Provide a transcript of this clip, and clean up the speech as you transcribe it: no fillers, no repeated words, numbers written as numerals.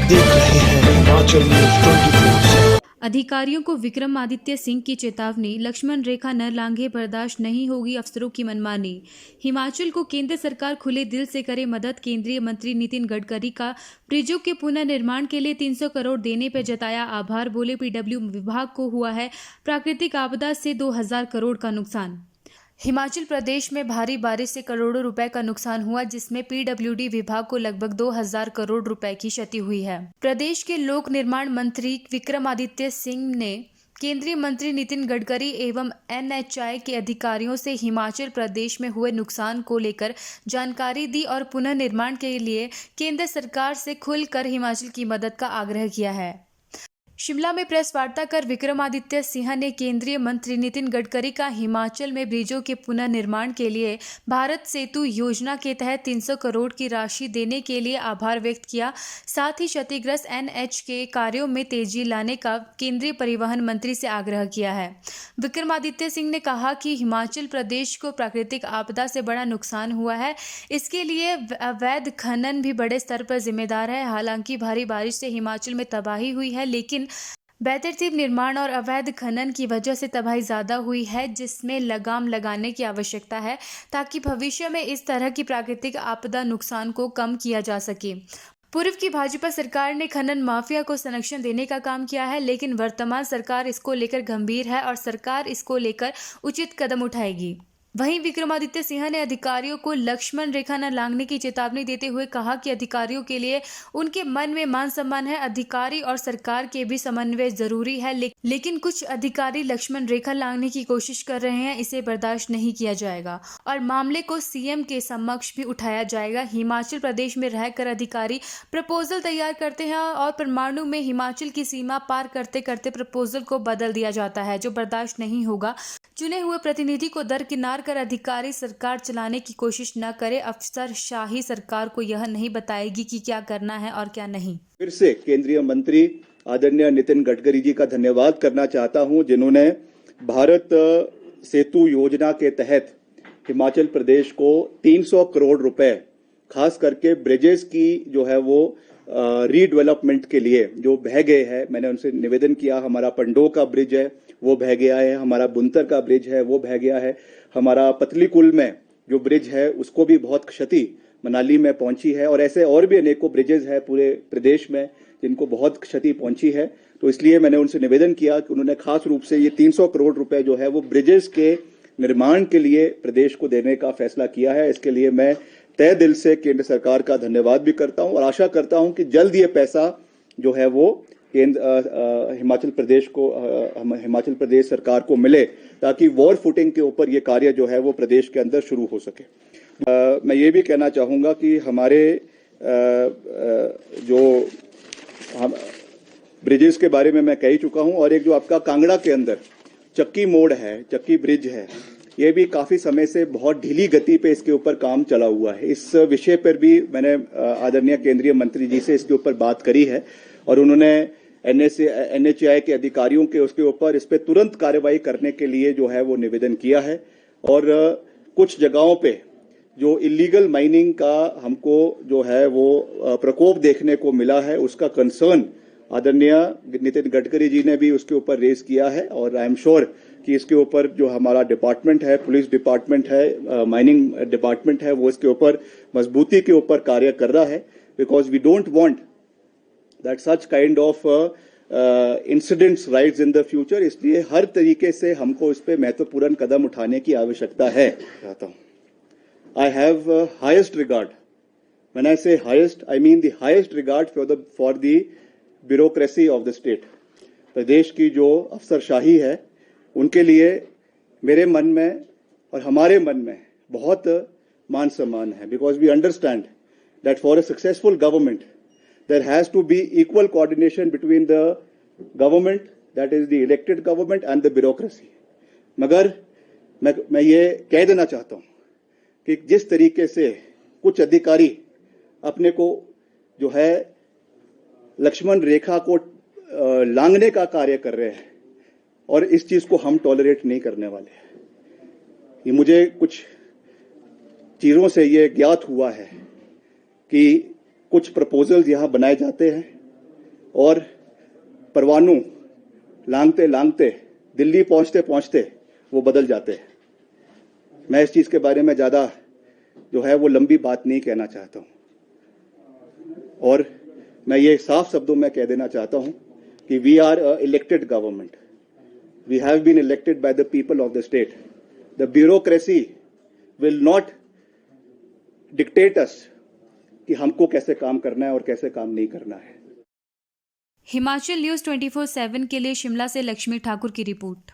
देख रहे हैं हिमाचल न्यूज 24। अधिकारियों को विक्रमादित्य सिंह की चेतावनी, लक्ष्मण रेखा न लांघे, बर्दाश्त नहीं होगी अफसरों की मनमानी। हिमाचल को केंद्र सरकार खुले दिल से करे मदद। केंद्रीय मंत्री नितिन गडकरी का ब्रिजों के पुनर्निर्माण के लिए 300 करोड़ देने पर जताया आभार। बोले पीडब्ल्यू विभाग को हुआ है प्राकृतिक आपदा से 2000 करोड़ का नुकसान। हिमाचल प्रदेश में भारी बारिश से करोड़ों रुपए का नुकसान हुआ, जिसमें पीडब्ल्यूडी विभाग को लगभग 2000 करोड़ रुपए की क्षति हुई है। प्रदेश के लोक निर्माण मंत्री विक्रमादित्य सिंह ने केंद्रीय मंत्री नितिन गडकरी एवं एनएचआई के अधिकारियों से हिमाचल प्रदेश में हुए नुकसान को लेकर जानकारी दी और पुनर्निर्माण के लिए केंद्र सरकार से खुलकर हिमाचल की मदद का आग्रह किया है। शिमला में प्रेस वार्ता कर विक्रमादित्य सिंह ने केंद्रीय मंत्री नितिन गडकरी का हिमाचल में ब्रिजों के पुनर्निर्माण के लिए भारत सेतु योजना के तहत 300 करोड़ की राशि देने के लिए आभार व्यक्त किया। साथ ही क्षतिग्रस्त एनएच के कार्यों में तेजी लाने का केंद्रीय परिवहन मंत्री से आग्रह किया है। विक्रमादित्य सिंह ने कहा कि हिमाचल प्रदेश को प्राकृतिक आपदा से बड़ा नुकसान हुआ है, इसके लिए अवैध खनन भी बड़े स्तर पर जिम्मेदार है। हालांकि भारी बारिश से हिमाचल में तबाही हुई है, लेकिन बेतरतीब निर्माण और अवैध खनन की वजह से तबाही ज्यादा हुई है, जिसमें लगाम लगाने की आवश्यकता है ताकि भविष्य में इस तरह की प्राकृतिक आपदा नुकसान को कम किया जा सके। पूर्व की भाजपा सरकार ने खनन माफिया को संरक्षण देने का काम किया है, लेकिन वर्तमान सरकार इसको लेकर गंभीर है और सरकार इसको लेकर उचित कदम उठाएगी। वहीं विक्रमादित्य सिंह ने अधिकारियों को लक्ष्मण रेखा न लांघने की चेतावनी देते हुए कहा कि अधिकारियों के लिए उनके मन में मान सम्मान है। अधिकारी और सरकार के भी समन्वय जरूरी है, लेकिन कुछ अधिकारी लक्ष्मण रेखा लांघने की कोशिश कर रहे हैं। इसे बर्दाश्त नहीं किया जाएगा और मामले को सीएम के समक्ष भी उठाया जाएगा। हिमाचल प्रदेश में रहकर अधिकारी प्रपोजल तैयार करते हैं और परमाणु में हिमाचल की सीमा पार करते करते प्रपोजल को बदल दिया जाता है, जो बर्दाश्त नहीं होगा। चुने हुए प्रतिनिधि को दरकिनार कर अधिकारी सरकार चलाने की कोशिश न करे। अफसरशाही सरकार को यह नहीं बताएगी कि क्या करना है और क्या नहीं। फिर से केंद्रीय मंत्री आदरणीय नितिन गडकरी जी का धन्यवाद करना चाहता हूं, जिन्होंने भारत सेतु योजना के तहत हिमाचल प्रदेश को 300 करोड़ रुपए खास करके ब्रिजेस की जो है वो रीडेवलपमेंट के लिए जो बह गए हैं। मैंने उनसे निवेदन किया, हमारा पंडो का ब्रिज है वो बह गया है, हमारा बुनतर का ब्रिज है वो बह गया है, हमारा पतलीकुल में जो ब्रिज है उसको भी बहुत क्षति मनाली में पहुंची है, और ऐसे और भी अनेकों ब्रिजेस है पूरे प्रदेश में जिनको बहुत क्षति पहुंची है। तो इसलिए मैंने उनसे निवेदन किया कि उन्होंने खास रूप से ये 300 करोड़ रुपए जो है वो ब्रिजेस के निर्माण के लिए प्रदेश को देने का फैसला किया है। इसके लिए मैं तय दिल से केंद्र सरकार का धन्यवाद भी करता हूं और आशा करता हूं कि जल्द ये पैसा जो है वो हिमाचल प्रदेश सरकार को मिले, ताकि वॉर फुटिंग के ऊपर ये कार्य जो है वो प्रदेश के अंदर शुरू हो सके। मैं ये भी कहना चाहूंगा कि हमारे जो ब्रिजेस के बारे में मैं कह ही चुका हूं, और एक जो आपका कांगड़ा के अंदर चक्की मोड़ है, चक्की ब्रिज है, ये भी काफी समय से बहुत ढीली गति पे इसके ऊपर काम चला हुआ है। इस विषय पर भी मैंने आदरणीय केंद्रीय मंत्री जी से इसके ऊपर बात करी है और उन्होंने एनएचआई के अधिकारियों के उसके ऊपर इस पे तुरंत कार्रवाई करने के लिए जो है वो निवेदन किया है। और कुछ जगहों पे जो इलीगल माइनिंग का हमको जो है वो प्रकोप देखने को मिला है, उसका कंसर्न आदरणीय नितिन गडकरी जी ने भी उसके ऊपर रेज किया है, और आई एम श्योर कि इसके ऊपर जो हमारा डिपार्टमेंट है, पुलिस डिपार्टमेंट है, माइनिंग डिपार्टमेंट है, वो इसके ऊपर मजबूती के ऊपर कार्य कर रहा है, because we don't want that such kind of incidents rise in the future। इसलिए हर तरीके से हमको इस पे महत्वपूर्ण कदम उठाने की आवश्यकता है। I have highest regard, when I say highest I mean the highest regard for the bureaucracy of the state। प्रदेश की जो अफसरशाही है उनके लिए मेरे मन में और हमारे मन में बहुत मान सम्मान है, because we understand that for a successful government there has to be equal coordination between the government, that is the elected government, and the bureaucracy। मगर मैं ये कह देना चाहता हूं कि जिस तरीके से कुछ अधिकारी अपने को जो है लक्ष्मण रेखा को लांघने का कार्य कर रहे हैं, और इस चीज को हम टॉलरेट नहीं करने वाले। ये मुझे कुछ चीजों से ये ज्ञात हुआ है कि कुछ प्रपोजल्स यहां बनाए जाते हैं और परवानू लांघते लांघते दिल्ली पहुंचते पहुंचते वो बदल जाते हैं। मैं इस चीज़ के बारे में ज़्यादा जो है वो लंबी बात नहीं कहना चाहता हूं और मैं ये साफ शब्दों में कह देना चाहता हूं कि we are a elected government, we have been elected by the people of the state. The bureaucracy will not dictate us कि हमको कैसे काम करना है और कैसे काम नहीं करना है। हिमाचल न्यूज़ 24/7 के लिए शिमला से लक्ष्मी ठाकुर की रिपोर्ट।